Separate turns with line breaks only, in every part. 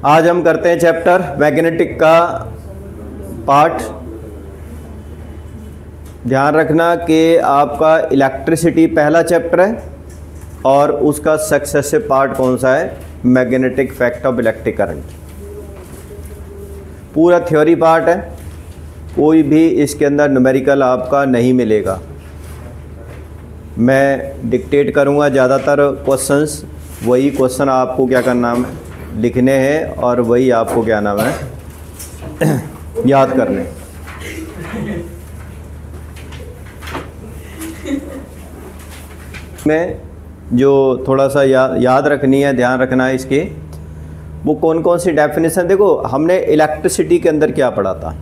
आज हम करते हैं चैप्टर मैग्नेटिक का पार्ट। ध्यान रखना कि आपका इलेक्ट्रिसिटी पहला चैप्टर है और उसका सक्सेसिव पार्ट कौन सा है, magnetic effect of electric current. पूरा थ्योरी पार्ट है, कोई भी इसके अंदर न्यूमेरिकल आपका नहीं मिलेगा। मैं डिक्टेट करूंगा ज़्यादातर क्वेश्चंस, वही क्वेश्चन आपको क्या करना है, लिखने हैं और वही आपको क्या नाम है याद करने। में जो थोड़ा सा याद रखनी है, ध्यान रखना है इसके, वो कौन कौन सी डेफिनेशन। देखो हमने इलेक्ट्रिसिटी के अंदर क्या पढ़ा था,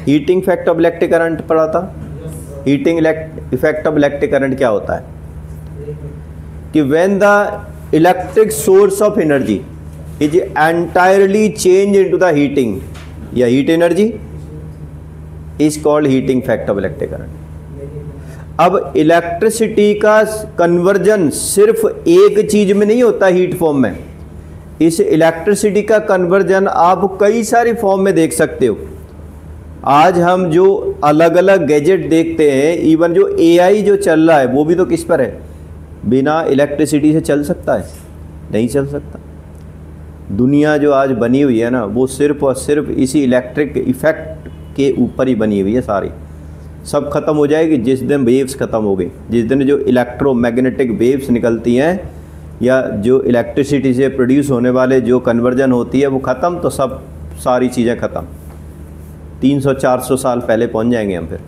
heating effect of electric current पढ़ा था। Heating effect of electric current क्या होता है कि when the electric source of energy is entirely change into the heating या heat energy is called heating effect of electric current. अब electricity का conversion सिर्फ एक चीज में नहीं होता, हीट फॉर्म में। इस इलेक्ट्रिसिटी का कन्वर्जन आप कई सारी फॉर्म में देख सकते हो। आज हम जो अलग अलग गैजेट देखते हैं, इवन जो एआई जो चल रहा है वो भी तो किस पर है, बिना इलेक्ट्रिसिटी से चल सकता है? नहीं चल सकता। दुनिया जो आज बनी हुई है ना, वो सिर्फ और सिर्फ इसी इलेक्ट्रिक इफेक्ट के ऊपर ही बनी हुई है। सारी सब खत्म हो जाएगी जिस दिन वेव्स खत्म हो गई, जिस दिन जो इलेक्ट्रोमैग्नेटिक वेव्स निकलती हैं या जो इलेक्ट्रिसिटी से प्रोड्यूस होने वाले जो कन्वर्जन होती है वो ख़त्म, तो सब सारी चीज़ें ख़त्म। 300-400 साल पहले पहुंच जाएंगे हम, फिर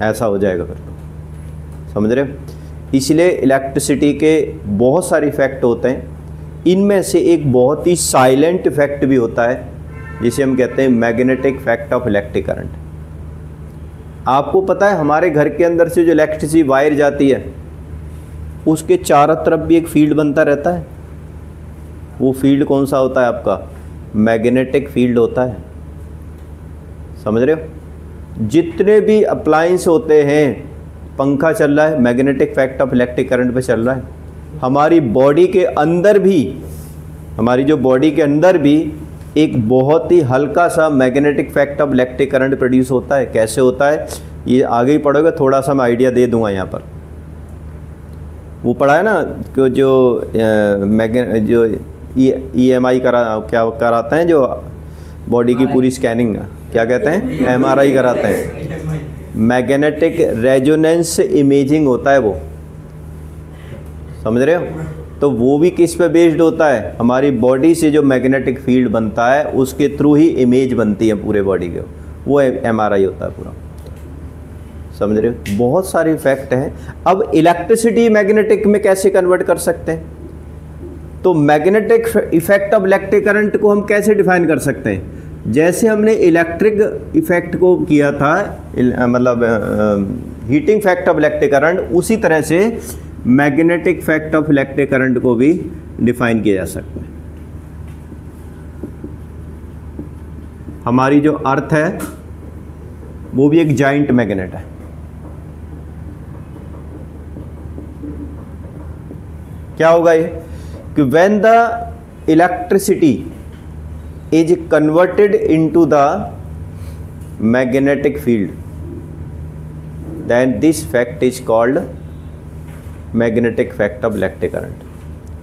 ऐसा हो जाएगा फिर तो, समझ रहे हो। इसलिए इलेक्ट्रिसिटी के बहुत सारे इफ़ेक्ट होते हैं, इनमें से एक बहुत ही साइलेंट इफेक्ट भी होता है जिसे हम कहते हैं magnetic effect of electric current. आपको पता है हमारे घर के अंदर से जो इलेक्ट्रिसिटी वायर जाती है उसके चारों तरफ भी एक फील्ड बनता रहता है। वो फील्ड कौन सा होता है आपका, मैग्नेटिक फील्ड होता है, समझ रहे हो। जितने भी अप्लायंस होते हैं, पंखा चल रहा है magnetic effect of electric current पे चल रहा है। हमारी बॉडी के अंदर भी, हमारी जो बॉडी के अंदर भी एक बहुत ही हल्का सा magnetic effect of electric current produce होता है। कैसे होता है ये आगे ही पढ़ोगे, थोड़ा सा मैं आइडिया दे दूंगा यहाँ पर। वो पढ़ा है ना कि जो EMI क्या कराते हैं, जो बॉडी की पूरी स्कैनिंग, क्या कहते हैं, MRI कराते हैं, मैग्नेटिक रेजोनेंस इमेजिंग होता है वो, समझ रहे हो। तो वो भी किस पे बेस्ड होता है, हमारी बॉडी से जो मैग्नेटिक फील्ड बनता है उसके थ्रू ही इमेज बनती है पूरे बॉडी के, वो MRI होता है पूरा, समझ रहे हो। बहुत सारे इफेक्ट हैं। अब इलेक्ट्रिसिटी मैग्नेटिक में कैसे कन्वर्ट कर सकते हैं, तो magnetic effect of electric current को हम कैसे डिफाइन कर सकते हैं। जैसे हमने इलेक्ट्रिक इफेक्ट को किया था, मतलब heating effect of electric current, उसी तरह से magnetic effect of electric current को भी डिफाइन किया जा सकता है। हमारी जो अर्थ है वो भी एक जाइंट मैग्नेट है। क्या होगा ये कि when the electricity is converted into the magnetic field, then this fact is called magnetic effect of electric current.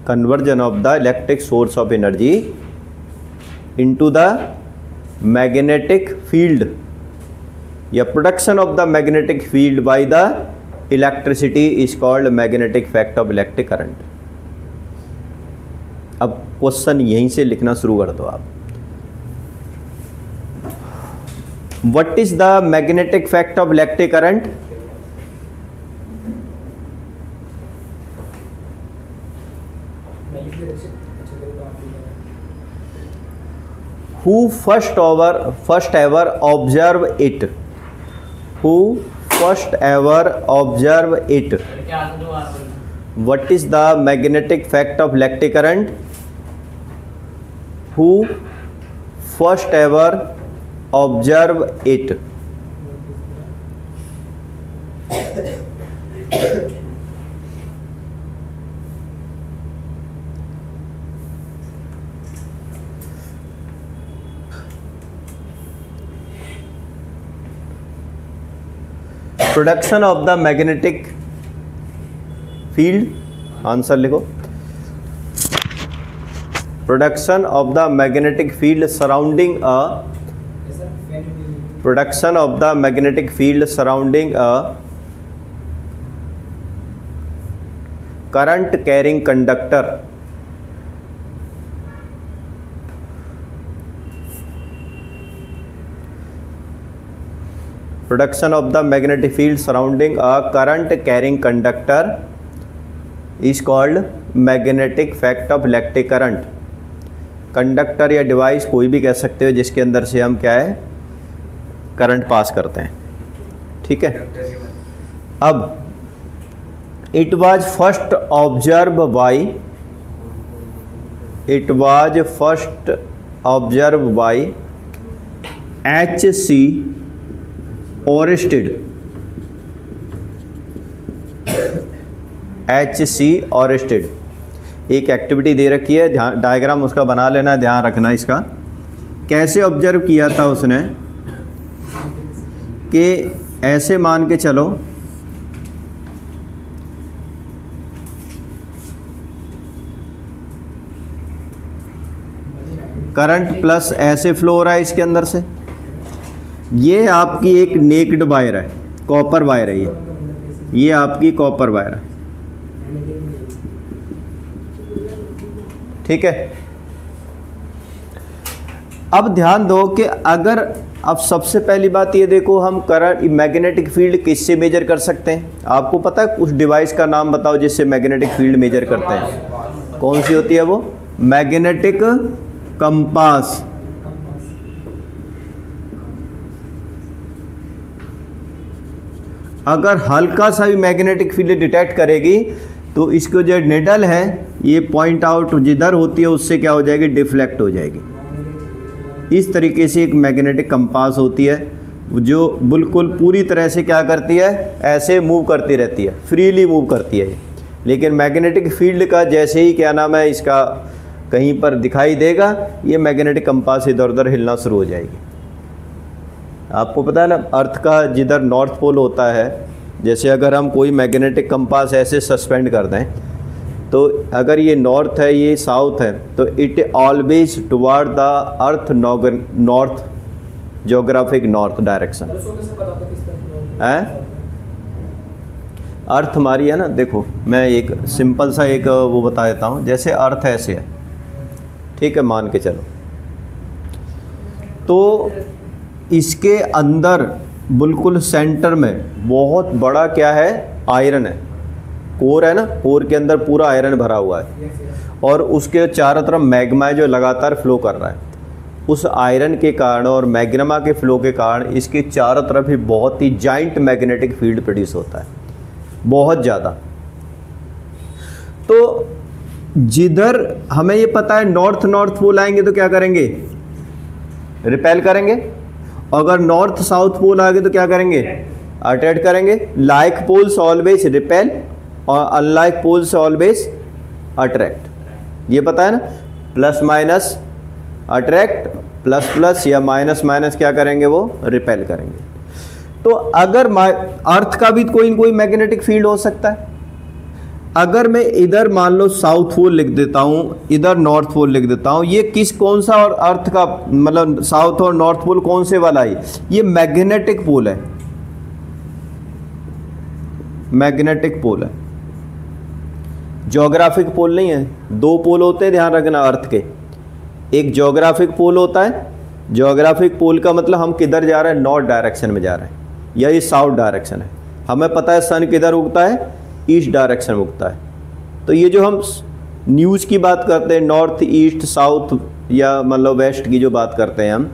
Conversion of the electric source of energy into the magnetic field या production of the magnetic field by the electricity is called magnetic effect of electric current. अब question यहीं से लिखना शुरू कर दो आप। What is the magnetic effect of electric current? Who first ever observe it? Who first ever observe it? What is the magnetic effect of electric current? Who first ever observe it? Production of the magnetic field, answer लिखो, production of the magnetic field surrounding a, production of the magnetic field surrounding a current carrying conductor, production of the magnetic field surrounding a current carrying conductor is called magnetic effect of electric current. Conductor या device कोई भी कह सकते हो जिसके अंदर से हम क्या है, करंट पास करते हैं, ठीक है। अब it was first observe by, it was first observe by H.C. Oersted, H.C. Oersted. एक एक्टिविटी दे रखी है, डायग्राम उसका बना लेना, ध्यान रखना इसका। कैसे ऑब्जर्व किया था उसने कि ऐसे मान के चलो करंट प्लस ऐसे फ्लो हो रहा है इसके अंदर से, ये आपकी एक नेक्ड वायर है, कॉपर वायर है ये आपकी कॉपर वायर है, ठीक है। अब ध्यान दो कि अगर, अब सबसे पहली बात ये देखो, हम करंट मैग्नेटिक फील्ड किससे मेजर कर सकते हैं? आपको पता है? उस डिवाइस का नाम बताओ जिससे मैग्नेटिक फील्ड मेजर करते हैं। कौन सी होती है वो? Magnetic compass. अगर हल्का सा भी मैग्नेटिक फील्ड डिटेक्ट करेगी तो इसको जो निडल है ये पॉइंट आउट जिधर होती है उससे क्या हो जाएगी, डिफ्लेक्ट हो जाएगी। इस तरीके से एक मैग्नेटिक कंपास होती है जो बिल्कुल पूरी तरह से क्या करती है, ऐसे मूव करती रहती है, फ्रीली मूव करती है। लेकिन मैग्नेटिक फील्ड का जैसे ही क्या नाम है इसका कहीं पर दिखाई देगा, ये मैग्नेटिक कंपास इधर उधर हिलना शुरू हो जाएगी। आपको पता है ना, अर्थ का जिधर नॉर्थ पोल होता है, जैसे अगर हम कोई मैग्नेटिक कंपास ऐसे सस्पेंड कर दें तो अगर ये नॉर्थ है ये साउथ है तो it always toward the earth north geographic north direction है। अर्थ हमारी है ना, देखो मैं एक सिंपल सा एक वो बता देता हूँ। जैसे अर्थ ऐसे है, ठीक है, मान के चलो, तो इसके अंदर बिल्कुल सेंटर में बहुत बड़ा क्या है, आयरन है, कोर है ना, कोर के अंदर पूरा आयरन भरा हुआ है और उसके चारों तरफ मैग्मा है जो लगातार फ्लो कर रहा है। उस आयरन के कारण और मैग्मा के फ्लो के कारण इसके चारों तरफ ही बहुत ही जाइंट मैग्नेटिक फील्ड प्रोड्यूस होता है, बहुत ज़्यादा। तो जिधर हमें ये पता है नॉर्थ पोल आएंगे तो क्या करेंगे, रिपेल करेंगे। अगर नॉर्थ साउथ पोल आ गए तो क्या करेंगे, अट्रैक्ट करेंगे। लाइक पोल्स ऑलवेज रिपेल और अनलाइक पोल्स ऑलवेज अट्रैक्ट, ये पता है ना। Plus minus attract, plus plus या माइनस माइनस क्या करेंगे, वो रिपेल करेंगे। तो अगर अर्थ का भी कोई न कोई मैग्नेटिक फील्ड हो सकता है। अगर मैं इधर मान लो साउथ पोल लिख देता हूँ, इधर नॉर्थ पोल लिख देता हूँ, ये किस कौन सा और अर्थ का मतलब साउथ और नॉर्थ पोल कौन से वाला है, ये मैग्नेटिक पोल है, मैग्नेटिक पोल है, ज्योग्राफिक पोल नहीं है। दो पोल होते हैं, ध्यान रखना अर्थ के। एक ज्योग्राफिक पोल होता है, ज्योग्राफिक पोल का मतलब हम किधर जा रहे हैं, नॉर्थ डायरेक्शन में जा रहे हैं, या ये साउथ डायरेक्शन है। हमें पता है सन किधर उगता है, ईस्ट डायरेक्शन में उगता है। तो ये जो हम न्यूज़ की बात करते हैं, नॉर्थ ईस्ट साउथ या मतलब वेस्ट की जो बात करते हैं हम,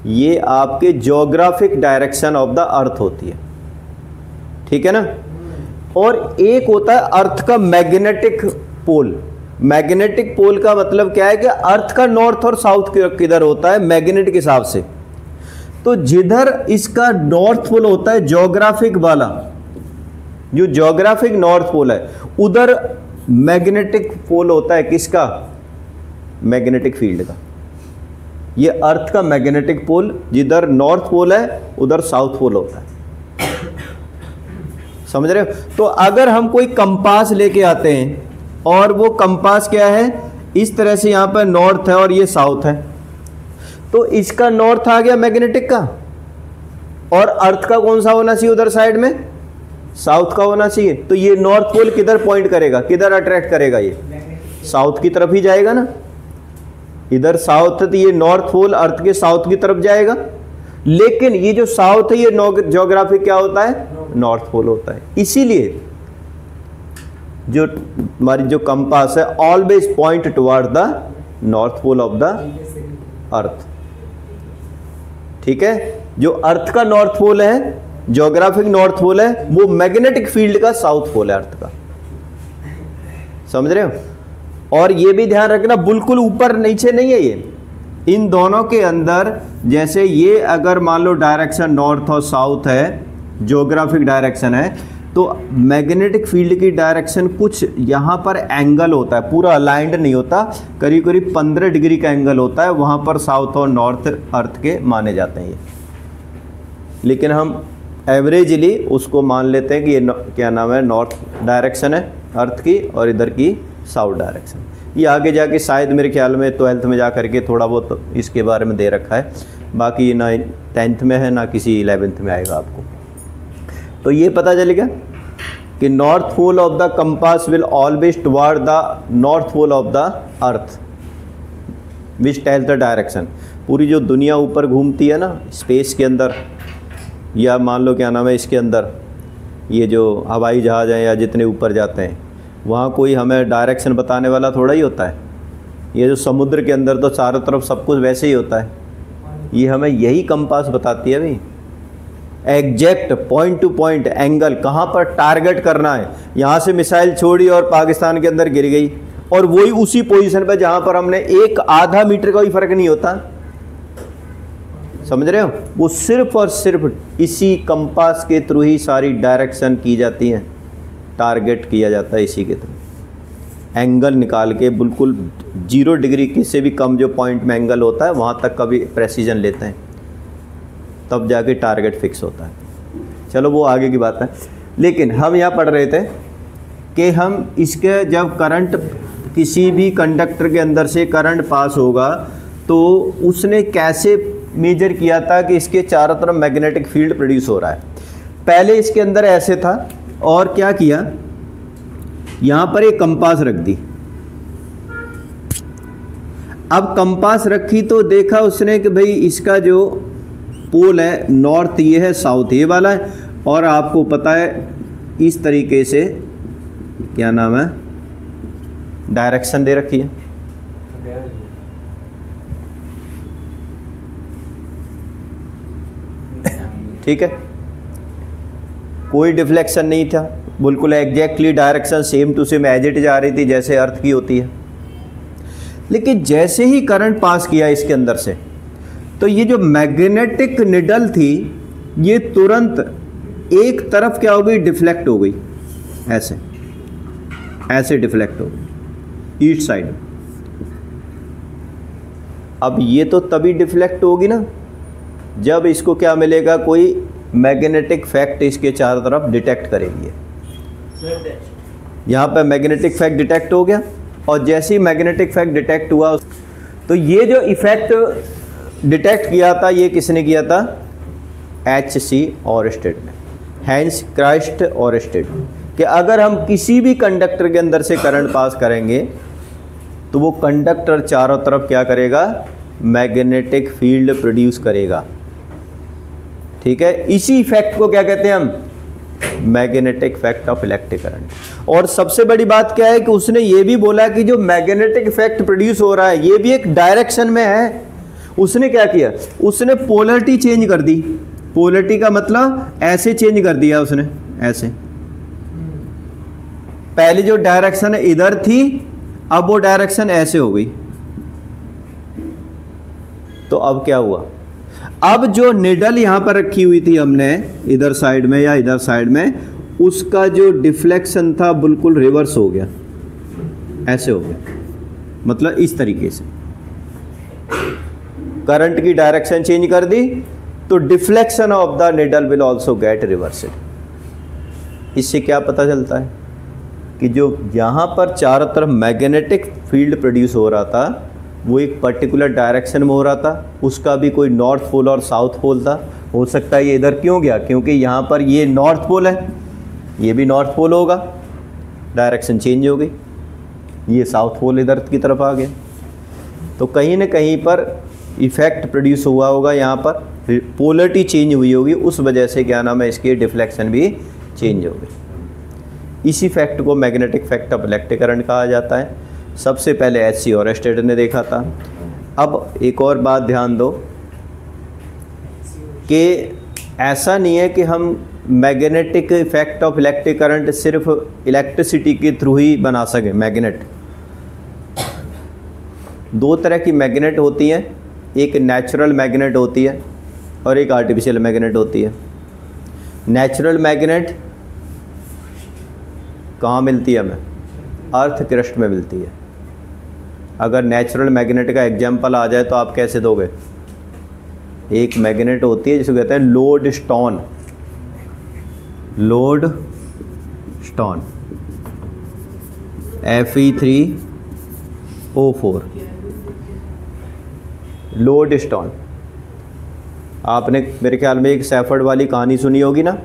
ये आपके ज्योग्राफिक डायरेक्शन ऑफ द अर्थ होती है, ठीक है ना। और एक होता है अर्थ का मैग्नेटिक पोल। मैग्नेटिक पोल का मतलब क्या है कि अर्थ का नॉर्थ और साउथ किधर होता है मैग्नेटिक हिसाब से। तो जिधर इसका नॉर्थ पोल होता है ज्योग्राफिक वाला, जो ज्योग्राफिक नॉर्थ पोल है, उधर मैग्नेटिक पोल होता है किसका, मैग्नेटिक फील्ड का। ये अर्थ का मैग्नेटिक पोल, जिधर नॉर्थ पोल है उधर साउथ पोल होता है। समझ रहे हो? तो अगर हम कोई कंपास लेके आते हैं और वो कंपास क्या है, इस तरह से यहाँ पर नॉर्थ है और ये साउथ है, तो इसका नॉर्थ आ गया मैग्नेटिक का, और अर्थ का कौन सा होना चाहिए उधर साइड में, साउथ का होना चाहिए। तो ये नॉर्थ पोल किधर पॉइंट करेगा, किधर अट्रैक्ट करेगा, ये साउथ की तरफ ही जाएगा ना। इधर साउथ है तो ये नॉर्थ पोल अर्थ के साउथ की तरफ जाएगा, लेकिन ये जो साउथ है ये ज्योग्राफिक क्या होता है, नॉर्थ पोल होता है। इसीलिए जो हमारी जो कंपास है always point toward the north pole of the earth. ठीक है, जो अर्थ का नॉर्थ पोल है, ज्योग्राफिक नॉर्थ पोल है, वो मैग्नेटिक फील्ड का साउथ पोल है अर्थ का। समझ रहे हो? और ये भी ध्यान रखना, बिल्कुल ऊपर नीचे नहीं है ये, इन दोनों के अंदर, जैसे ये अगर मान लो डायरेक्शन नॉर्थ और साउथ है, ज्योग्राफिक डायरेक्शन है, तो मैग्नेटिक फील्ड की डायरेक्शन कुछ यहाँ पर एंगल होता है, पूरा अलाइंड नहीं होता, करीब करीब 15 डिग्री का एंगल होता है, वहाँ पर साउथ और नॉर्थ अर्थ के माने जाते हैं ये। लेकिन हम एवरेजली उसको मान लेते हैं कि ये क्या नाम है, नॉर्थ डायरेक्शन है अर्थ की, और इधर की साउथ डायरेक्शन। ये आगे जाके शायद मेरे ख्याल में 12th में जा करके थोड़ा बहुत इसके बारे में दे रखा है, बाकी ना 10th में है ना किसी 11th में आएगा आपको। तो ये पता चलेगा कि north pole of the compass will always toward the north pole of the earth which tells the direction. पूरी जो दुनिया ऊपर घूमती है ना स्पेस के अंदर, या मान लो क्या नाम है इसके अंदर, ये जो हवाई जहाज़ हैं या जितने ऊपर जाते हैं, वहाँ कोई हमें डायरेक्शन बताने वाला थोड़ा ही होता है। ये जो समुद्र के अंदर तो चारों तरफ सब कुछ वैसे ही होता है, ये हमें यही कंपास बताती है भाई, exact point two point angle, कहाँ पर टारगेट करना है। यहाँ से मिसाइल छोड़ी और पाकिस्तान के अंदर गिर गई, और वही उसी पोजीशन पर जहाँ पर हमने एक आधा मीटर का भी फर्क नहीं होता। समझ रहे हो? वो सिर्फ और सिर्फ इसी कंपास के थ्रू ही सारी डायरेक्शन की जाती है, टारगेट किया जाता है इसी के थ्रू। एंगल निकाल के बिल्कुल 0 डिग्री से भी कम जो पॉइंट में एंगल होता है वहाँ तक का भी प्रेसिजन लेते हैं, तब जाके टारगेट फिक्स होता है। चलो वो आगे की बात है, लेकिन हम यहाँ पढ़ रहे थे कि हम इसके जब करंट, किसी भी कंडक्टर के अंदर से करंट पास होगा तो उसने कैसे मेजर किया था कि इसके चारों तरफ मैग्नेटिक फील्ड प्रोड्यूस हो रहा है। पहले इसके अंदर ऐसे था, और क्या किया, यहाँ पर एक कंपास रख दी। अब कंपास रखी तो देखा उसने कि भाई इसका जो पोल है नॉर्थ ये है, साउथ ये वाला है, और आपको पता है इस तरीके से क्या नाम है डायरेक्शन दे रखी है। ठीक है, कोई डिफ्लेक्शन नहीं था, बिल्कुल exactly direction same to same as it जा रही थी जैसे अर्थ की होती है। लेकिन जैसे ही करंट पास किया इसके अंदर से, तो ये जो मैग्नेटिक निडल थी ये तुरंत एक तरफ क्या हो गई, डिफ्लेक्ट हो गई, ऐसे ऐसे डिफ्लेक्ट हो गई ईस्ट साइड। अब ये तो तभी डिफ्लेक्ट होगी ना जब इसको क्या मिलेगा, कोई मैग्नेटिक फैक्ट इसके चारों तरफ डिटेक्ट करेगी। यहाँ पर मैग्नेटिक फैक्ट डिटेक्ट हो गया, और जैसे ही मैग्नेटिक फैक्ट डिटेक्ट हुआ तो ये जो इफेक्ट डिटेक्ट किया था ये किसने किया था, H.C. ऑरस्टेड ने, हैंस क्राइस्ट ऑरस्टेड, कि अगर हम किसी भी कंडक्टर के अंदर से करंट पास करेंगे तो वो कंडक्टर चारों तरफ क्या करेगा, मैग्नेटिक फील्ड प्रोड्यूस करेगा। ठीक है, इसी इफेक्ट को क्या कहते हैं हम, magnetic effect of electric current. और सबसे बड़ी बात क्या है कि उसने ये भी बोला कि जो मैग्नेटिक इफेक्ट प्रोड्यूस हो रहा है ये भी एक डायरेक्शन में है। उसने क्या किया, उसने पोलरिटी चेंज कर दी। पोलरिटी का मतलब ऐसे चेंज कर दिया उसने, ऐसे। पहले जो डायरेक्शन इधर थी अब वो डायरेक्शन ऐसे हो गई। तो अब क्या हुआ, अब जो निडल यहाँ पर रखी हुई थी हमने इधर साइड में या इधर साइड में, उसका जो डिफ्लेक्शन था बिल्कुल रिवर्स हो गया, ऐसे हो गया। मतलब इस तरीके से करंट की डायरेक्शन चेंज कर दी तो deflection of the needle will also get reversed. इससे क्या पता चलता है कि जो यहाँ पर चारों तरफ मैग्नेटिक फील्ड प्रोड्यूस हो रहा था वो एक पर्टिकुलर डायरेक्शन में हो रहा था, उसका भी कोई नॉर्थ पोल और साउथ पोल था। हो सकता है ये इधर क्यों गया, क्योंकि यहाँ पर ये नॉर्थ पोल है, ये भी नॉर्थ पोल होगा, डायरेक्शन चेंज हो गई, ये साउथ पोल इधर की तरफ आ गया। तो कहीं ना कहीं पर इफ़ेक्ट प्रोड्यूस हुआ होगा, यहाँ पर पोलरिटी चेंज हुई होगी, उस वजह से क्या नाम है इसकी डिफ्लेक्शन भी चेंज हो गई। इसी फैक्ट को magnetic fact of electric current कहा जाता है। सबसे पहले एच.सी. ओरस्टेड ने देखा था। अब एक और बात ध्यान दो कि ऐसा नहीं है कि हम magnetic effect of electric current सिर्फ इलेक्ट्रिसिटी के थ्रू ही बना सकें। मैग्नेट, दो तरह की मैग्नेट होती हैं, एक नेचुरल मैग्नेट होती है और एक आर्टिफिशियल मैग्नेट होती है। नेचुरल मैग्नेट कहाँ मिलती है हमें? अर्थ क्रस्ट में मिलती है। अगर नेचुरल मैग्नेट का एग्जाम्पल आ जाए तो आप कैसे दोगे? एक मैग्नेट होती है जिसको कहते हैं load stone, load stone Fe3O4, load stone. आपने मेरे ख्याल में एक सैफर्ड वाली कहानी सुनी होगी ना,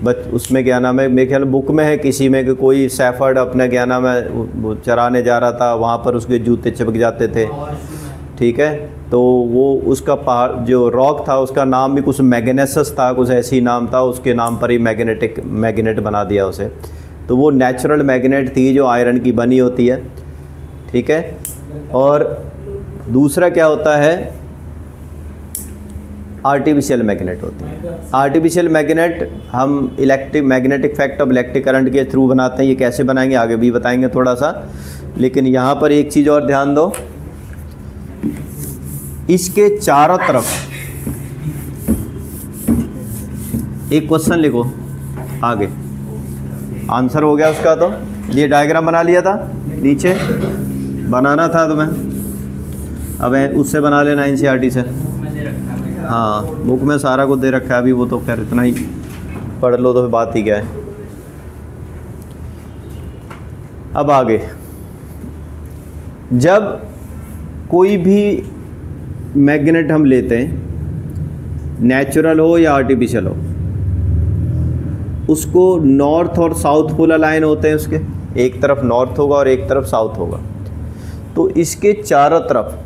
बट उसमें क्या नाम है, मेरे ख्याल बुक में है किसी में, कि कोई सैफर्ड अपना क्या नाम है वो चराने जा रहा था, वहाँ पर उसके जूते चिपक जाते थे, ठीक है। तो वो उसका पहाड़ जो रॉक था उसका नाम भी कुछ मैग्नेसस था, कुछ ऐसी ही नाम था, उसके नाम पर ही मैग्नेट बना दिया उसे। तो वो नेचुरल मैग्नेट थी जो आयरन की बनी होती है, ठीक है। और दूसरा क्या होता है, आर्टिफिशियल मैग्नेट होती है। आर्टिफिशियल मैग्नेट हम magnetic fact of electric current के थ्रू बनाते हैं। ये कैसे बनाएंगे आगे भी बताएंगे थोड़ा सा, लेकिन यहाँ पर एक चीज़ और ध्यान दो, इसके चारों तरफ एक क्वेश्चन लिखो, आगे आंसर हो गया उसका। तो ये डायग्राम बना लिया था, नीचे बनाना था तुम्हें, अब उससे बना लेना एनसीईआरटी से। हाँ, बुक में सारा कुछ दे रखा है अभी, वो तो खैर इतना ही पढ़ लो तो बात ही क्या है। अब आगे, जब कोई भी मैग्नेट हम लेते हैं, नेचुरल हो या आर्टिफिशियल हो, उसको नॉर्थ और साउथ पोल अलाइन होते हैं उसके, एक तरफ नॉर्थ होगा और एक तरफ साउथ होगा। तो इसके चारों तरफ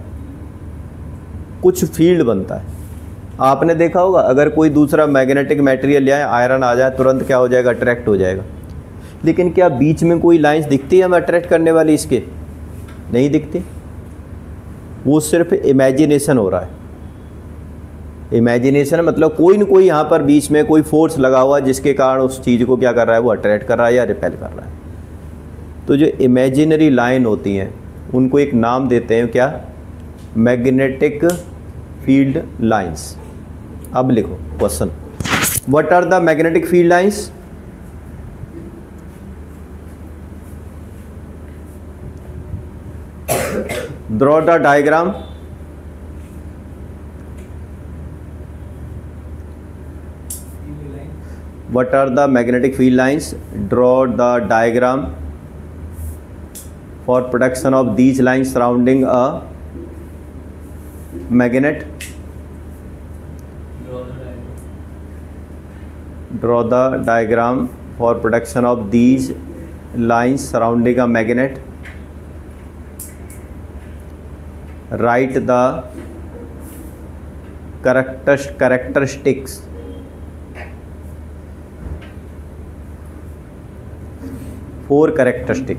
कुछ फील्ड बनता है। आपने देखा होगा अगर कोई दूसरा मैग्नेटिक मटेरियल या आयरन आ जाए तुरंत क्या हो जाएगा, अट्रैक्ट हो जाएगा। लेकिन क्या बीच में कोई लाइंस दिखती है हमें अट्रैक्ट करने वाली? इसके नहीं दिखती, वो सिर्फ इमेजिनेशन हो रहा है। इमेजिनेशन मतलब कोई न कोई यहाँ पर बीच में कोई फोर्स लगा हुआ है जिसके कारण उस चीज़ को क्या कर रहा है, वो अट्रैक्ट कर रहा है या रिपेल कर रहा है। तो जो इमेजिनरी लाइन होती हैं उनको एक नाम देते हैं क्या, मैग्नेटिक फील्ड लाइंस। अब लिखो question, what are the magnetic field lines? Draw the diagram. What are the magnetic field lines? Draw the diagram for production of these lines surrounding a magnet. Draw the diagram for production of these lines surrounding a magnet. Write the characteristics four characteristic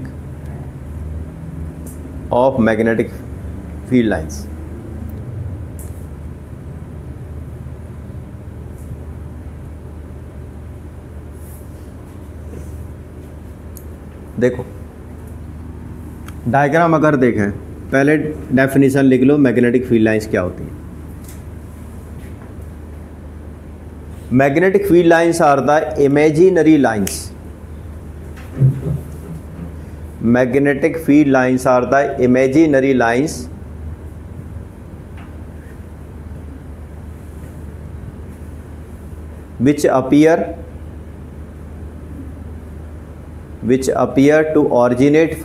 of magnetic field lines. देखो diagram अगर देखें, पहले definition लिख लो magnetic field lines क्या होती है। Magnetic field lines are the imaginary lines. Magnetic field lines are the imaginary lines which appear which appear to originate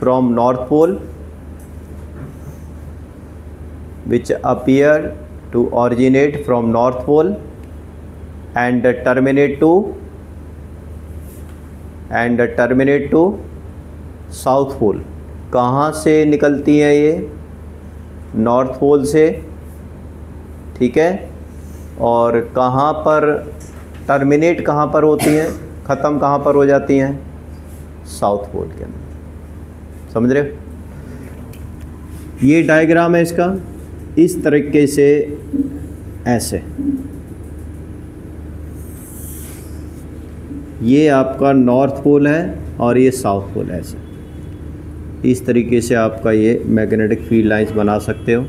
from north pole, and terminate to south pole. कहाँ से निकलती हैं ये? North pole से, ठीक है। और कहाँ पर टर्मिनेट, कहाँ पर होती हैं, ख़त्म कहाँ पर हो जाती हैं? साउथ पोल के अंदर। समझ रहे हो? ये डायग्राम है इसका, इस तरीके से, ऐसे। ये आपका नॉर्थ पोल है और ये साउथ पोल है, ऐसे। इस तरीके से आपका ये मैग्नेटिक फील्ड लाइंस बना सकते हो।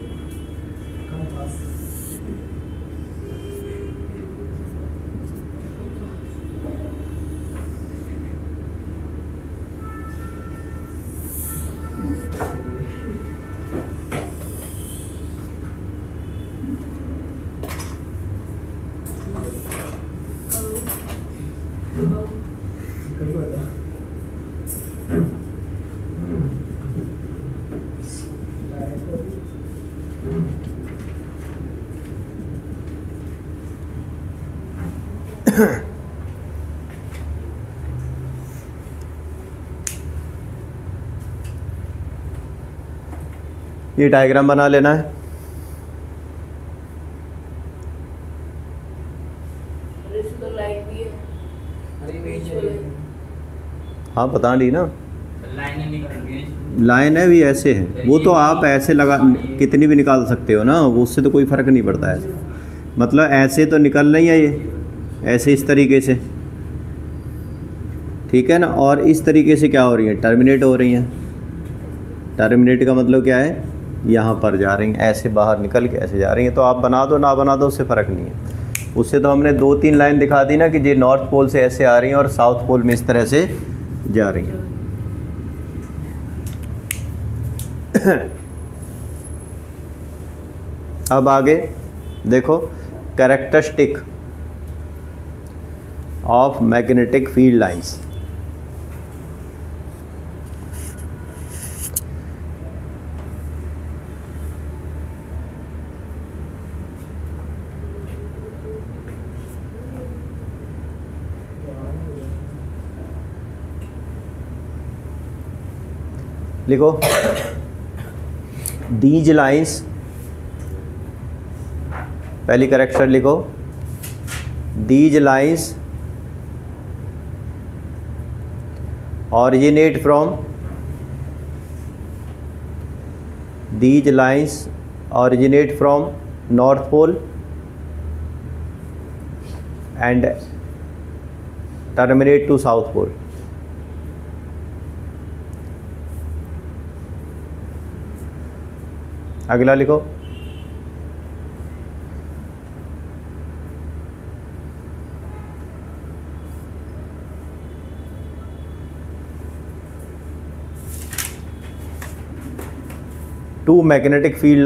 ये डायग्राम बना लेना है। हाँ बता ली ना, लाइन है भी ऐसे है, वो तो आप ऐसे लगा कितनी भी निकाल सकते हो ना, उससे तो कोई फ़र्क नहीं पड़ता है। मतलब ऐसे तो निकल रही है ये, ऐसे इस तरीके से, ठीक है ना। और इस तरीके से क्या हो रही है? टर्मिनेट हो रही हैं। टर्मिनेट का मतलब क्या है? यहाँ पर जा रही हैं, ऐसे बाहर निकल के ऐसे जा रही हैं। तो आप बना दो ना बना दो, उससे फ़र्क नहीं है। उससे तो हमने 2-3 लाइन दिखा दी ना कि ये नॉर्थ पोल से ऐसे आ रही हैं और साउथ पोल में इस तरह से जा रही हैं। अब आगे देखो, characteristic of magnetic field lines. लिखो, दीज लाइंस, पहली करेक्टर लिखो, these lines originate from north pole and terminate to south pole। अगला लिखो, two magnetic field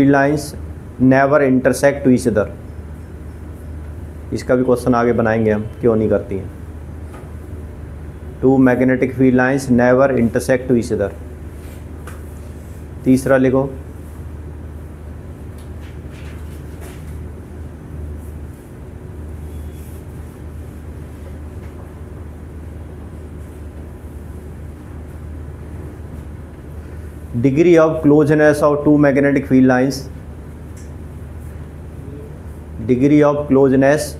lines never intersect to each other। इसका भी क्वेश्चन आगे बनाएंगे हम, क्यों नहीं करती हैं। Two magnetic field lines never intersect to each other। तीसरा लिखो, degree of closeness of two magnetic field lines, degree of closeness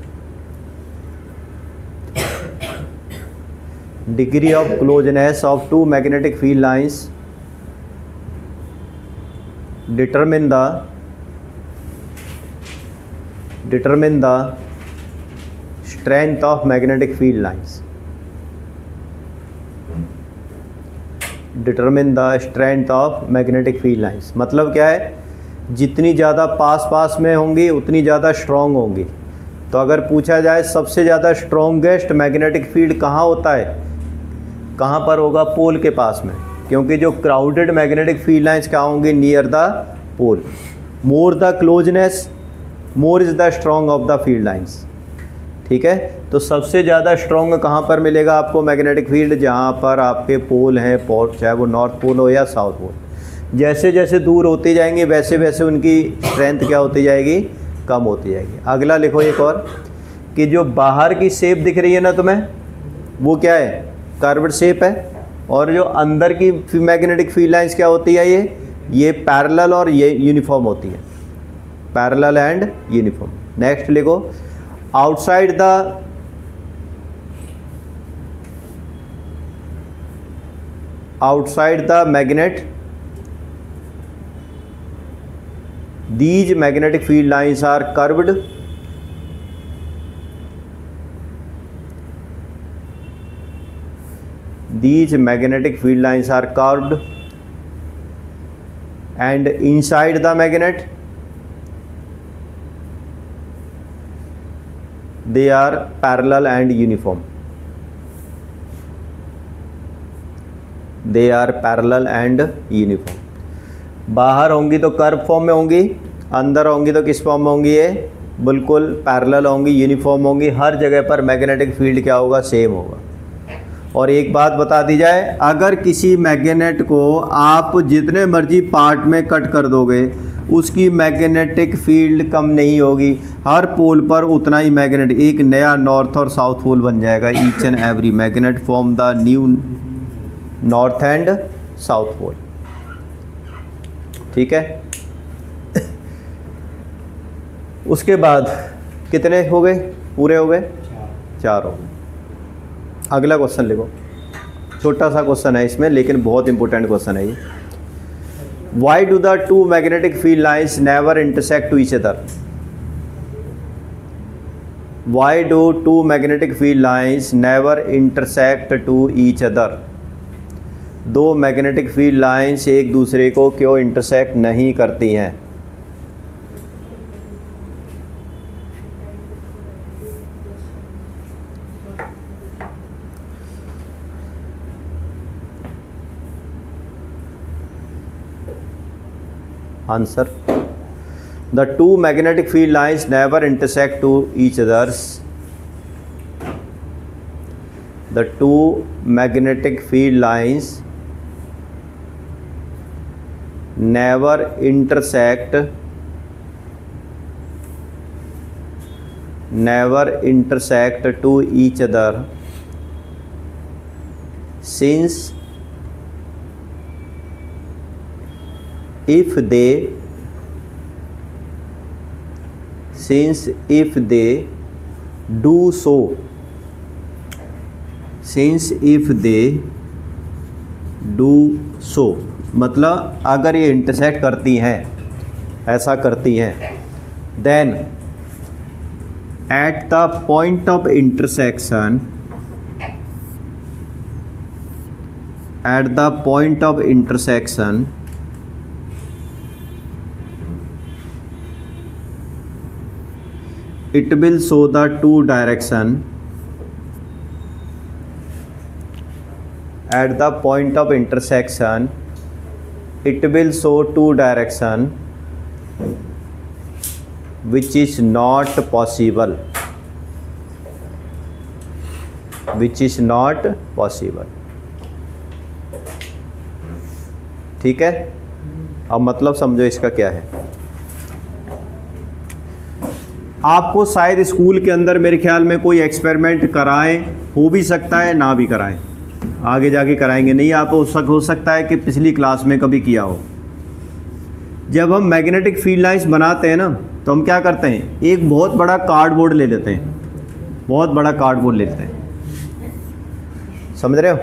of two magnetic field lines determine the strength of magnetic field lines। Determine the strength of magnetic field lines. मतलब क्या है? जितनी ज़्यादा पास में होंगी उतनी ज़्यादा स्ट्रॉन्ग होंगी, तो अगर पूछा जाए सबसे ज़्यादा स्ट्रॉन्गेस्ट मैग्नेटिक फील्ड कहाँ होता है, कहाँ पर होगा, पोल के पास में, क्योंकि जो क्राउडेड मैग्नेटिक फील्ड लाइंस क्या होंगी, near the pole. More the closeness more is the strong of the field lines. ठीक है, तो सबसे ज़्यादा स्ट्रॉन्ग कहाँ पर मिलेगा आपको मैग्नेटिक फील्ड, जहाँ पर आपके पोल हैं, चाहे वो नॉर्थ पोल हो या साउथ पोल। जैसे जैसे दूर होती जाएंगी वैसे वैसे उनकी स्ट्रेंथ क्या होती जाएगी, कम होती जाएगी। अगला लिखो एक और, कि जो बाहर की शेप दिख रही है ना तुम्हें, वो क्या है, कर्व्ड शेप है, और जो अंदर की मैग्नेटिक फील्ड लाइंस क्या होती है, ये पैरेलल और ये यूनिफॉर्म होती है, पैरेलल एंड यूनिफॉर्म। नेक्स्ट लिखो, outside the magnet, these magnetic field lines are curved, these magnetic field lines are curved, and inside the magnet they are parallel and uniform, they are parallel and uniform। बाहर होंगी तो curve form में होंगी, अंदर होंगी तो किस form में होंगी, ये बिल्कुल पैरेलल होंगी, यूनिफॉर्म होंगी। हर जगह पर मैग्नेटिक फील्ड क्या होगा, सेम होगा। और एक बात बता दी जाए, अगर किसी मैग्नेट को आप जितने मर्जी पार्ट में कट कर दोगे उसकी मैग्नेटिक फील्ड कम नहीं होगी, हर पोल पर उतना ही मैग्नेट, एक नया नॉर्थ और साउथ पोल बन जाएगा। Each and every magnet form the new north and south pole. ठीक है, उसके बाद कितने हो गए, पूरे हो गए, 4 हो गए। अगला क्वेश्चन लिखो, छोटा सा क्वेश्चन है इसमें, लेकिन बहुत इंपॉर्टेंट क्वेश्चन है ये। Why do the two magnetic field lines never intersect to each other? Why do two magnetic field lines never intersect to each other? दो मैग्नेटिक फील्ड लाइंस एक दूसरे को क्यों इंटरसेक्ट नहीं करती हैं? Answer, the two magnetic field lines never intersect to each others. The two magnetic field lines never intersect to each other since if they do so, मतलब अगर ये इंटरसेक्ट करती हैं, ऐसा करती हैं, then at the point of intersection it will show the two direction, at the point of intersection it will show two direction which is not possible, ठीक है। अब मतलब समझो इसका क्या है। आपको शायद स्कूल के अंदर मेरे ख्याल में कोई एक्सपेरिमेंट कराएं, हो भी सकता है ना भी कराएं, आगे जाके कराएंगे नहीं, आप हो सकता है कि पिछली क्लास में कभी किया हो। जब हम मैग्नेटिक फील्ड लाइंस बनाते हैं ना, तो हम क्या करते हैं, एक बहुत बड़ा कार्डबोर्ड ले लेते हैं, समझ रहे हो,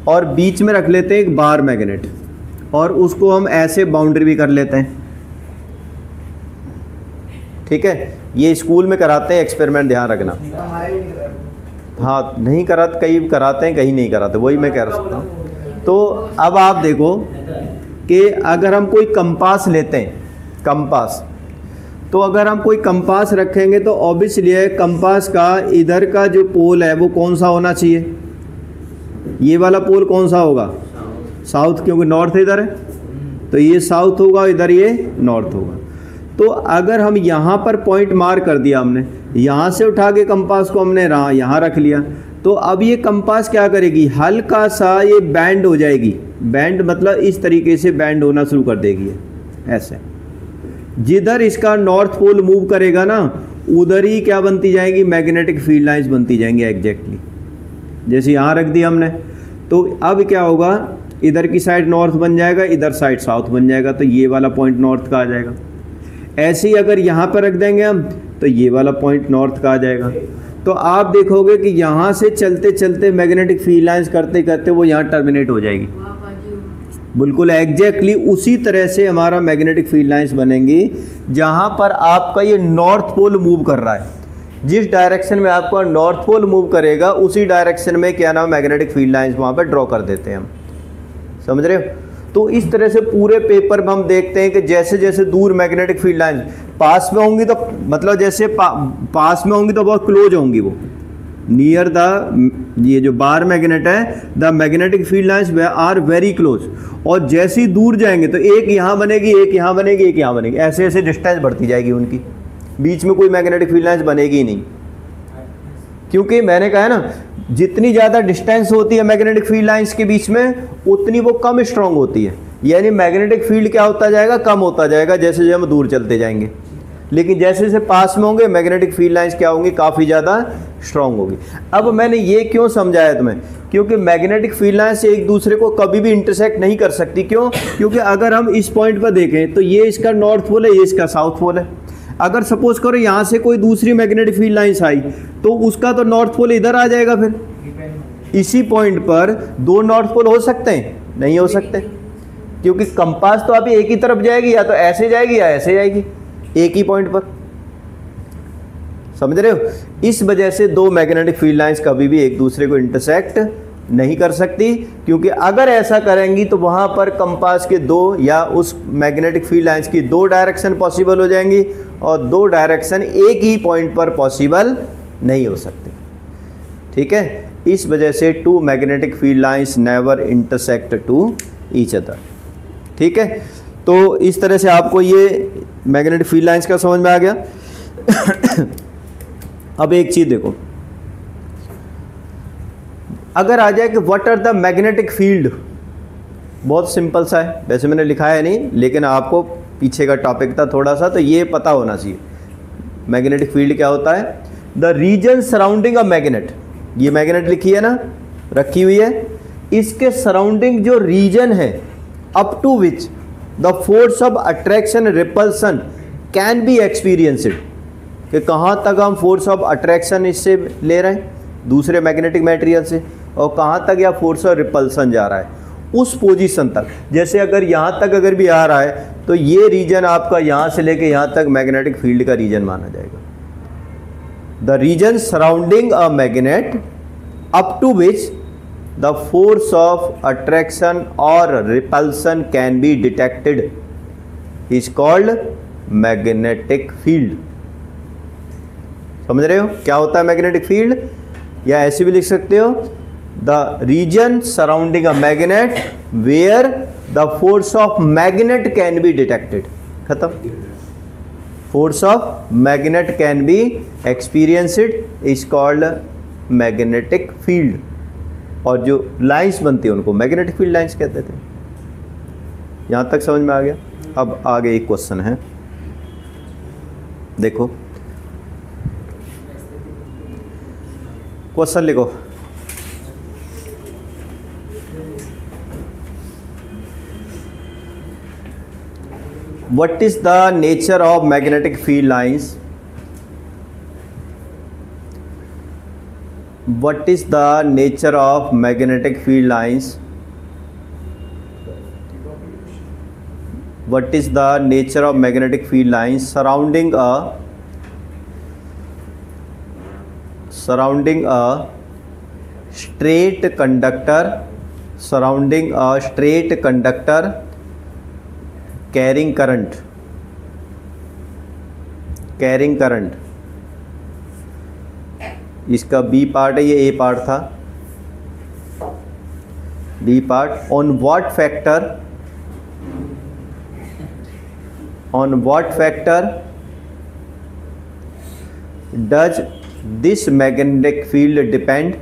और बीच में रख लेते हैं एक बार मैग्नेट, और उसको हम ऐसे बाउंड्री भी कर लेते हैं। ठीक है, ये स्कूल में कराते हैं एक्सपेरिमेंट, ध्यान रखना। हाँ, नहीं कराते, कई कराते हैं, कहीं नहीं कराते, वही मैं कह सकता हूँ। तो अब आप देखो कि अगर हम कोई कंपास लेते हैं, कंपास, तो अगर हम कोई कंपास रखेंगे तो ऑब्वियसली है कंपास का इधर का जो पोल है वो कौन सा होना चाहिए, ये वाला पोल कौन सा होगा, साउथ, क्योंकि नॉर्थ इधर है, तो ये साउथ होगा, इधर ये नॉर्थ होगा। तो अगर हम यहाँ पर पॉइंट मार्क कर दिया हमने, यहाँ से उठा के कंपास को हमने यहाँ रख लिया, तो अब ये कंपास क्या करेगी, हल्का सा ये बैंड हो जाएगी, बैंड मतलब इस तरीके से बैंड होना शुरू कर देगी ऐसे। जिधर इसका नॉर्थ पोल मूव करेगा ना, उधर ही क्या बनती जाएगी, मैग्नेटिक फील्ड लाइंस बनती जाएंगी एग्जैक्टली। जैसे यहाँ रख दिया हमने, तो अब क्या होगा, इधर की साइड नॉर्थ बन जाएगा, इधर साइड साउथ बन जाएगा, तो ये वाला पॉइंट नॉर्थ का आ जाएगा। ऐसे ही अगर यहाँ पर रख देंगे हम, तो ये वाला पॉइंट नॉर्थ का आ जाएगा। तो आप देखोगे कि यहाँ से चलते चलते मैग्नेटिक फील्ड लाइंस करते करते वो यहाँ टर्मिनेट हो जाएगी। बिल्कुल एग्जैक्टली उसी तरह से हमारा मैग्नेटिक फील्ड लाइंस बनेंगी, जहाँ पर आपका ये नॉर्थ पोल मूव कर रहा है, जिस डायरेक्शन में आपका नॉर्थ पोल मूव करेगा उसी डायरेक्शन में क्या नाम मैग्नेटिक फील्ड लाइंस वहाँ पर ड्रॉ कर देते हैं हम, समझ रहे हो। तो इस तरह से पूरे पेपर में हम देखते हैं कि जैसे जैसे दूर मैग्नेटिक फील्ड लाइंस पास में होंगी, तो मतलब जैसे पास में होंगी तो बहुत क्लोज होंगी, वो नियर द, ये जो बार मैग्नेट है, the magnetic field lines are very close, और जैसे ही दूर जाएंगे तो एक यहाँ बनेगी, एक यहाँ बनेगी, एक यहाँ बनेगी, ऐसे ऐसे डिस्टेंस बढ़ती जाएगी उनकी, बीच में कोई मैग्नेटिक फील्ड लाइंस बनेगी ही नहीं। क्योंकि मैंने कहा है ना, जितनी ज़्यादा डिस्टेंस होती है मैग्नेटिक फील्ड लाइंस के बीच में, उतनी वो कम स्ट्रांग होती है, यानी मैग्नेटिक फील्ड क्या होता जाएगा, कम होता जाएगा जैसे जैसे हम दूर चलते जाएंगे। लेकिन जैसे जैसे पास में होंगे मैग्नेटिक फील्ड लाइंस क्या होंगी, काफ़ी ज़्यादा स्ट्रांग होगी। अब मैंने ये क्यों समझाया तुम्हें, क्योंकि मैग्नेटिक फील्ड लाइंस एक दूसरे को कभी भी इंटरसेक्ट नहीं कर सकती। क्यों, क्योंकि अगर हम इस पॉइंट पर देखें तो ये इसका नॉर्थ पोल है, ये इसका साउथ पोल है। अगर सपोज करो यहाँ से कोई दूसरी मैग्नेटिक फील्ड लाइंस आई, तो उसका तो नॉर्थ पोल इधर आ जाएगा। फिर इसी पॉइंट पर दो नॉर्थ पोल हो सकते हैं, नहीं हो सकते, क्योंकि कंपास तो अभी एक ही तरफ जाएगी, या तो ऐसे जाएगी या ऐसे जाएगी, एक ही पॉइंट पर, समझ रहे हो। इस वजह से दो मैग्नेटिक फील्ड लाइंस कभी भी एक दूसरे को इंटरसेक्ट नहीं कर सकती, क्योंकि अगर ऐसा करेंगी तो वहां पर कंपास के दो या उस मैग्नेटिक फील्ड लाइंस की दो डायरेक्शन पॉसिबल हो जाएंगी, और दो डायरेक्शन एक ही पॉइंट पर पॉसिबल नहीं हो सकते। ठीक है, इस वजह से two magnetic field lines never intersect to each other. ठीक है, तो इस तरह से आपको ये मैग्नेटिक फील्ड लाइंस का समझ में आ गया। अब एक चीज देखो, अगर आ जाए कि what are the magnetic field, बहुत सिंपल सा है, वैसे मैंने लिखा है नहीं, लेकिन आपको पीछे का टॉपिक था थोड़ा सा, तो ये पता होना चाहिए मैग्नेटिक फील्ड क्या होता है। The region surrounding a magnet, ये मैग्नेट लिखी है ना, रखी हुई है, इसके सराउंडिंग जो रीजन है, up to which the force of attraction repulsion can be experienced, कि कहाँ तक हम फोर्स ऑफ अट्रैक्शन इससे ले रहे हैं दूसरे मैग्नेटिक मटेरियल से, और कहाँ तक या फोर्स ऑफ रिपल्सन जा रहा है, उस पोजीशन तक। जैसे अगर यहाँ तक अगर भी आ रहा है, तो ये रीजन आपका यहाँ से लेके यहाँ तक मैग्नेटिक फील्ड का रीजन माना जाएगा। The region surrounding a magnet up to which the force of attraction or repulsion can be detected is called magnetic field। समझ रहे हो क्या होता है मैग्नेटिक फील्ड, या ऐसे भी लिख सकते हो, the region surrounding a magnet where the force of magnet can be detected. खत्म, force of magnet can be experienced is called magnetic field, और जो लाइंस बनती है उनको मैग्नेटिक फील्ड लाइंस कहते थे। यहाँ तक समझ में आ गया। अब आगे एक क्वेश्चन है, देखो क्वेश्चन लिखो। What is the nature of magnetic field lines? What is the nature of magnetic field lines? What is the nature of magnetic field lines surrounding a straight conductor, surrounding a straight conductor carrying current? Carrying current, इसका B part है, ये A part था, B part. On what factor does this magnetic field depend,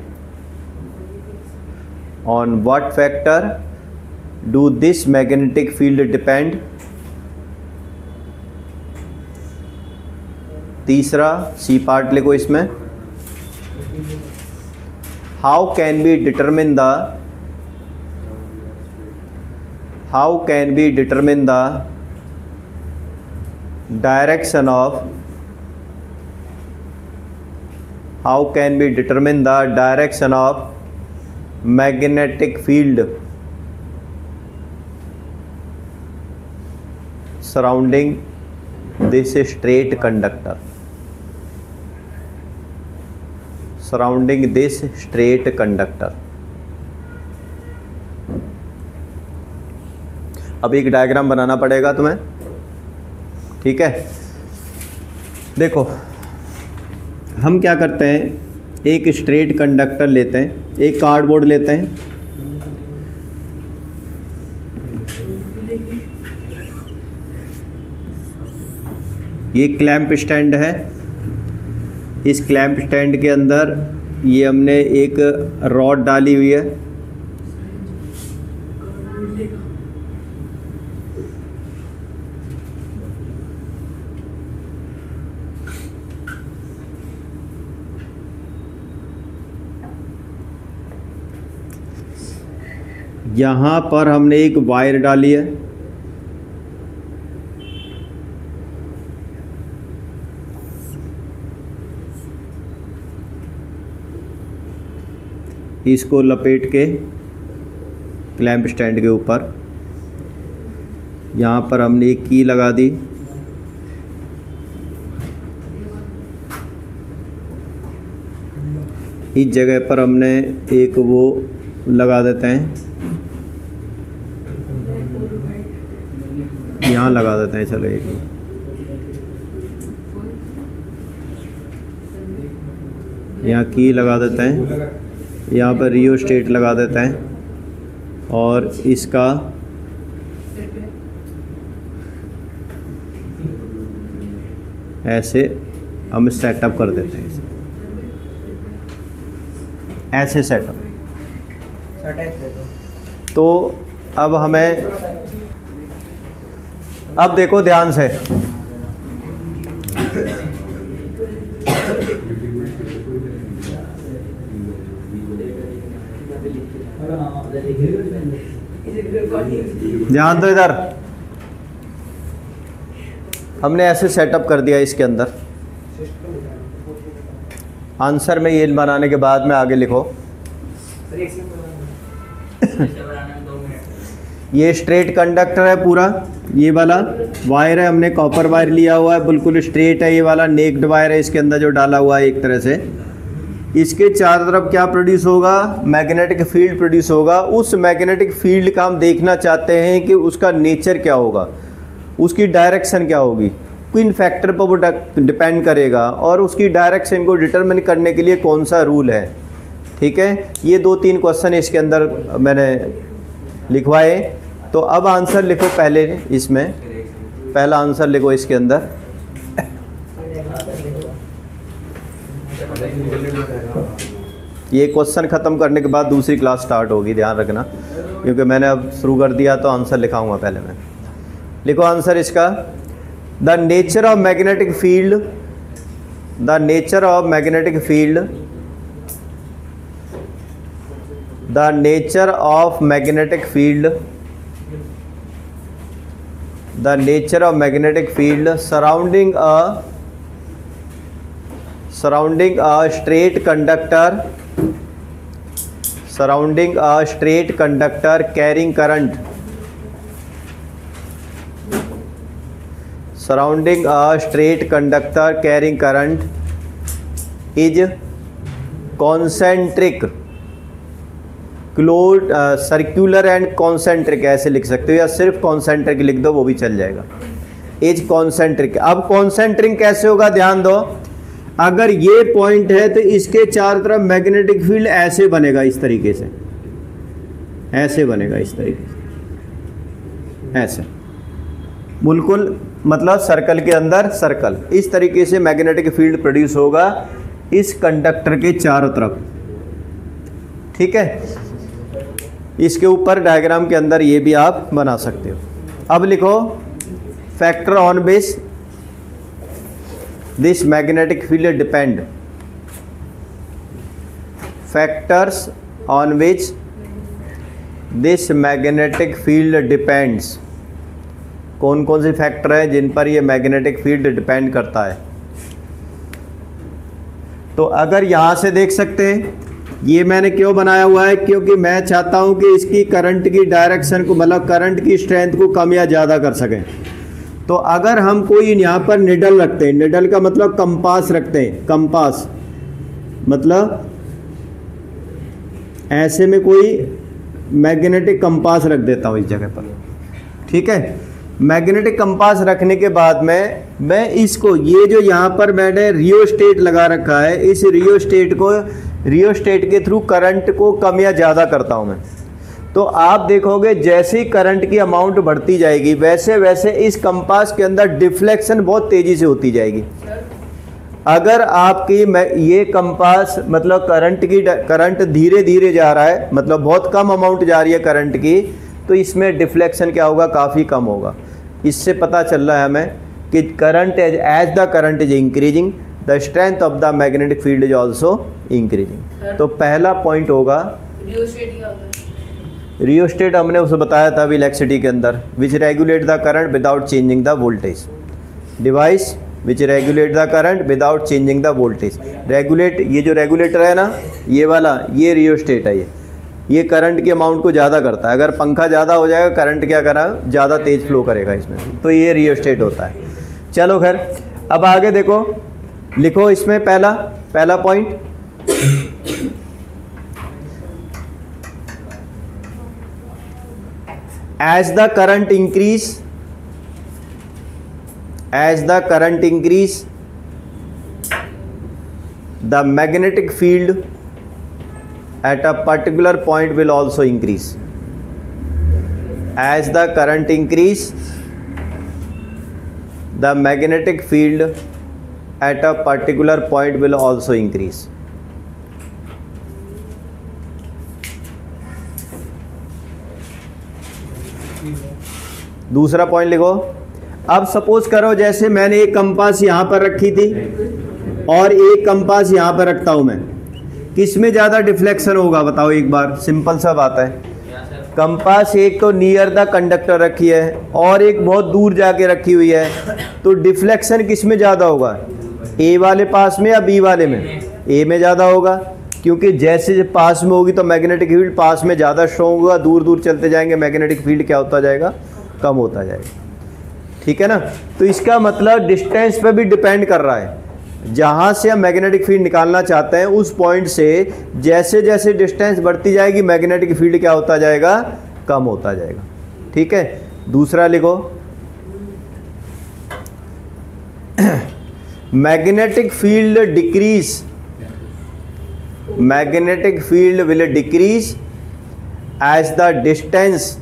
on what factor do this magnetic field depend. तीसरा C part लिखो इसमें, how can be determine the direction of magnetic field surrounding this straight conductor, अब एक diagram बनाना पड़ेगा तुम्हें, ठीक है। देखो हम क्या करते हैं, एक स्ट्रेट कंडक्टर लेते हैं, एक कार्डबोर्ड लेते हैं, ये क्लैंप स्टैंड है, इस क्लैंप स्टैंड के अंदर ये हमने एक रॉड डाली हुई है, यहाँ पर हमने एक वायर डाली है, इसको लपेट के क्लैंप स्टैंड के ऊपर, यहाँ पर हमने एक की लगा दी, इस जगह पर हमने एक वो लगा देते हैं, यहाँ लगा देते हैं, चलो एक यहाँ की लगा देते हैं, यहाँ पर रियोस्टेट लगा देते हैं और इसका ऐसे हम सेटअप कर देते हैं, ऐसे सेटअप। तो अब हमें, अब देखो ध्यान से, ध्यान दो इधर, हमने ऐसे सेटअप कर दिया इसके अंदर। आंसर में ये बनाने के बाद में आगे लिखो ये स्ट्रेट कंडक्टर है पूरा, ये वाला वायर है, हमने कॉपर वायर लिया हुआ है, बिल्कुल स्ट्रेट है, ये वाला नेक्ड वायर है इसके अंदर जो डाला हुआ है एक तरह से। इसके चारों तरफ क्या प्रोड्यूस होगा, मैग्नेटिक फील्ड प्रोड्यूस होगा। उस मैग्नेटिक फील्ड का हम देखना चाहते हैं कि उसका नेचर क्या होगा, उसकी डायरेक्शन क्या होगी, किन फैक्टर पर वो डिपेंड करेगा और उसकी डायरेक्शन को डिटरमिन करने के लिए कौन सा रूल है। ठीक है, ये 2-3 क्वेश्चन इसके अंदर मैंने लिखवाए। तो अब आंसर लिखो पहले, इसमें पहला आंसर लिखो इसके अंदर। ये क्वेश्चन ख़त्म करने के बाद दूसरी क्लास स्टार्ट होगी, ध्यान रखना, क्योंकि मैंने अब शुरू कर दिया तो आंसर लिखाऊंगा पहले मैं। लिखो आंसर इसका, the nature of magnetic field, the nature of magnetic field, the nature of magnetic field, the nature of magnetic field surrounding a straight conductor, surrounding a straight conductor carrying current, surrounding a straight conductor carrying current is concentric, circular and concentric ऐसे लिख सकते हो, या सिर्फ concentric लिख दो वो भी चल जाएगा। Is concentric. अब कॉन्सेंट्रिक कैसे होगा, ध्यान दो, अगर ये पॉइंट है तो इसके चारों तरफ मैग्नेटिक फील्ड ऐसे बनेगा, इस तरीके से, ऐसे बनेगा, इस तरीके से, ऐसे बिल्कुल, मतलब सर्कल के अंदर सर्कल, इस तरीके से मैग्नेटिक फील्ड प्रोड्यूस होगा इस कंडक्टर के चारों तरफ। ठीक है, इसके ऊपर डायग्राम के अंदर ये भी आप बना सकते हो। अब लिखो factor on base this magnetic field depend, factors on which this magnetic field depends. कौन कौन से फैक्टर है जिन पर ये मैग्नेटिक फील्ड डिपेंड करता है। तो अगर यहाँ से देख सकते हैं, ये मैंने क्यों बनाया हुआ है, क्योंकि मैं चाहता हूँ कि इसकी करंट की डायरेक्शन को, मतलब करंट की स्ट्रेंथ को कम या ज़्यादा कर सकें। तो अगर हम कोई यहाँ पर निडल रखते हैं, निडल का मतलब कंपास रखते हैं, कंपास मतलब ऐसे में कोई मैग्नेटिक कंपास रख देता हूँ इस जगह पर। ठीक है, मैग्नेटिक कंपास रखने के बाद में मैं इसको, ये जो यहाँ पर मैंने रियोस्टेट लगा रखा है, इस रियोस्टेट के थ्रू करंट को कम या ज़्यादा करता हूँ मैं। तो आप देखोगे जैसे ही करंट की अमाउंट बढ़ती जाएगी वैसे वैसे इस कंपास के अंदर डिफ्लेक्शन बहुत तेज़ी से होती जाएगी। अगर आपकी ये कंपास, मतलब करंट धीरे धीरे जा रहा है, मतलब बहुत कम अमाउंट जा रही है करंट की, तो इसमें डिफ्लेक्शन क्या होगा, काफ़ी कम होगा। इससे पता चल रहा है हमें कि current as the current is increasing the strength of the magnetic field is also increasing. तो पहला पॉइंट होगा रियोस्टेट, हमने उसे बताया था इलेक्ट्रिसिटी के अंदर, विच regulate the current without changing the voltage, device which regulate the current without changing the voltage. Regulate, ये जो रेगुलेटर है ना, ये वाला, ये रियोस्टेट है, ये करंट के अमाउंट को ज़्यादा करता है। अगर पंखा ज़्यादा हो जाएगा, करंट क्या करा, ज़्यादा तेज़ फ्लो करेगा इसमें, तो ये रियोस्टेट होता है। चलो खैर, अब आगे देखो, लिखो इसमें पहला point, as the current increase the magnetic field at a particular point will also increase. As the current increase, the magnetic field at a particular point will also increase. दूसरा पॉइंट लिखो। अब सपोज करो जैसे मैंने एक compass यहाँ पर रखी थी और एक कंपास यहाँ पर रखता हूँ मैं, किस में ज़्यादा डिफ्लेक्शन होगा बताओ एक बार, सिंपल सा बात है। कंपास एक तो नियर द कंडक्टर रखी है और एक बहुत दूर जाके रखी हुई है, तो डिफ्लेक्शन किस में ज़्यादा होगा, ए वाले पास में या बी वाले में? ए में ज़्यादा होगा, क्योंकि जैसे पास में होगी तो मैग्नेटिक फील्ड पास में ज़्यादा स्ट्रॉन्ग होगा, दूर दूर चलते जाएंगे मैग्नेटिक फील्ड क्या होता जाएगा, कम होता जाएगा। ठीक है ना, तो इसका मतलब डिस्टेंस पे भी डिपेंड कर रहा है। जहाँ से हम मैग्नेटिक फील्ड निकालना चाहते हैं उस पॉइंट से जैसे जैसे डिस्टेंस बढ़ती जाएगी मैग्नेटिक फील्ड क्या होता जाएगा, कम होता जाएगा। ठीक है, दूसरा लिखो, magnetic field decrease, magnetic field will decrease as the distance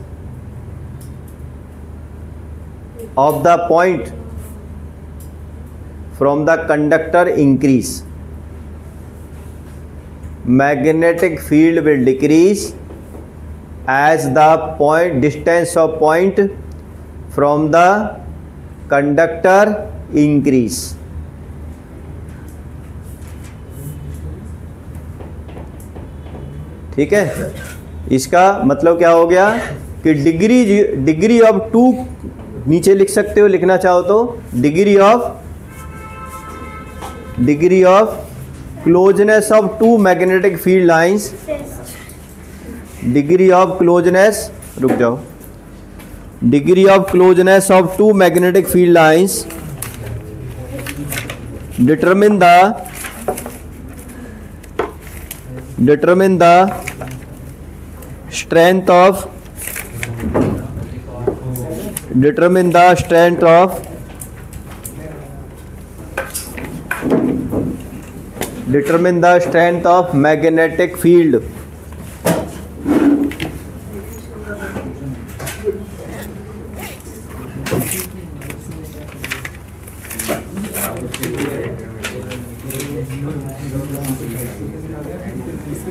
of the point from the conductor increase. Magnetic field will decrease as the distance of point from the conductor increase. ठीक है, इसका मतलब क्या हो गया कि डिग्री ऑफ टू, नीचे लिख सकते हो लिखना चाहो तो, degree of closeness of two magnetic field lines, degree of closeness, रुक जाओ, degree of closeness of two magnetic field lines determine the strength of determine the strength of magnetic field.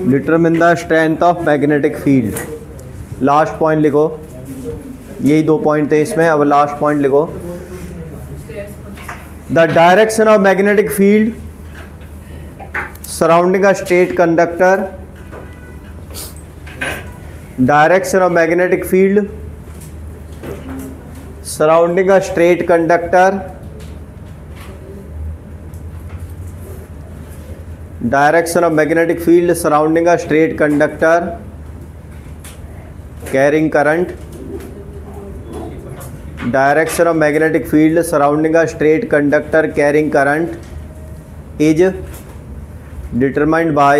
Determine the strength of magnetic field. Last point लिखो, यही 2 point थे इसमें, अब last point लिखो। The direction of magnetic field surrounding a straight conductor. Direction of magnetic field surrounding a straight conductor. Direction of magnetic field surrounding a straight conductor carrying current. Direction of magnetic field surrounding a straight conductor carrying current is determined by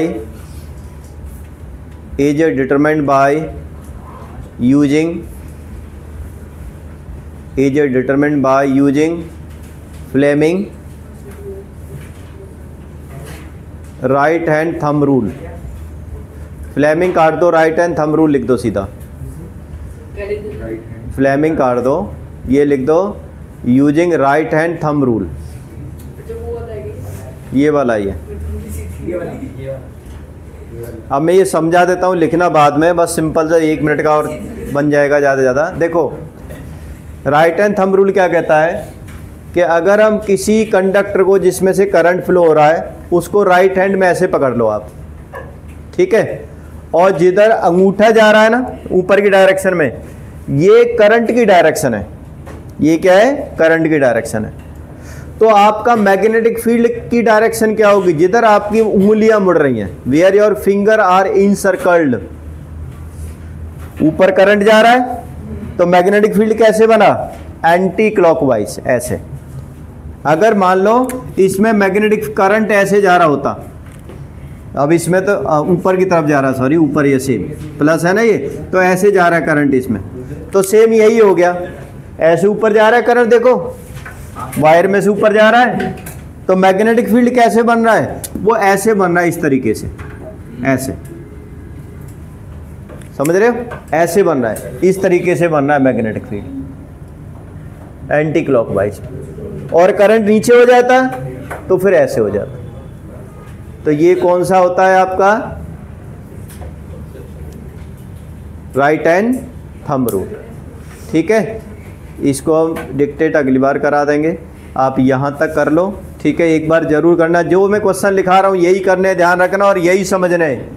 using Fleming right hand thumb rule. Fleming काट दो, right hand thumb rule लिख दो सीधा। Fleming काट दो, ये लिख दो using right hand thumb rule. ये वाला ये। अब मैं ये समझा देता हूँ, लिखना बाद में, बस सिंपल सा 1 मिनट का और बन जाएगा ज़्यादा से ज़्यादा। देखो राइट हैंड थंब रूल क्या कहता है कि अगर हम किसी कंडक्टर को जिसमें से करंट फ्लो हो रहा है उसको राइट हैंड में ऐसे पकड़ लो आप, ठीक है, और जिधर अंगूठा जा रहा है ना ऊपर की डायरेक्शन में, ये करंट की डायरेक्शन है। ये क्या है? करंट की डायरेक्शन है। तो आपका मैग्नेटिक फील्ड की डायरेक्शन क्या होगी? जिधर आपकी उंगलियां मुड़ रही हैं, वेयर योर फिंगर आर इनसर्कल्ड, ऊपर करंट जा रहा है तो मैग्नेटिक फील्ड कैसे बना? एंटी क्लॉकवाइज, ऐसे। अगर मान लो इसमें मैग्नेटिक करंट ऐसे जा रहा होता, अब इसमें तो ऊपर की तरफ जा रहा, सॉरी ऊपर, ये सेम प्लस है ना, ये तो ऐसे जा रहा है करंट इसमें, तो सेम यही हो गया, ऐसे ऊपर जा रहा है करंट, देखो वायर में से ऊपर जा रहा है, तो मैग्नेटिक फील्ड कैसे बन रहा है? वो ऐसे बन रहा है, इस तरीके से, ऐसे, समझ रहे हो? ऐसे बन रहा है, इस तरीके से बन रहा है मैग्नेटिक फील्ड एंटी क्लॉकवाइज। और करंट नीचे हो जाता तो फिर ऐसे हो जाता। तो ये कौन सा होता है आपका? राइट हैंड थंब रूल, ठीक है। इसको हम डिक्टेट अगली बार करा देंगे, आप यहाँ तक कर लो, ठीक है। एक बार जरूर करना, जो मैं क्वेश्चन लिखा रहा हूँ यही करने, ध्यान रखना और यही समझना है।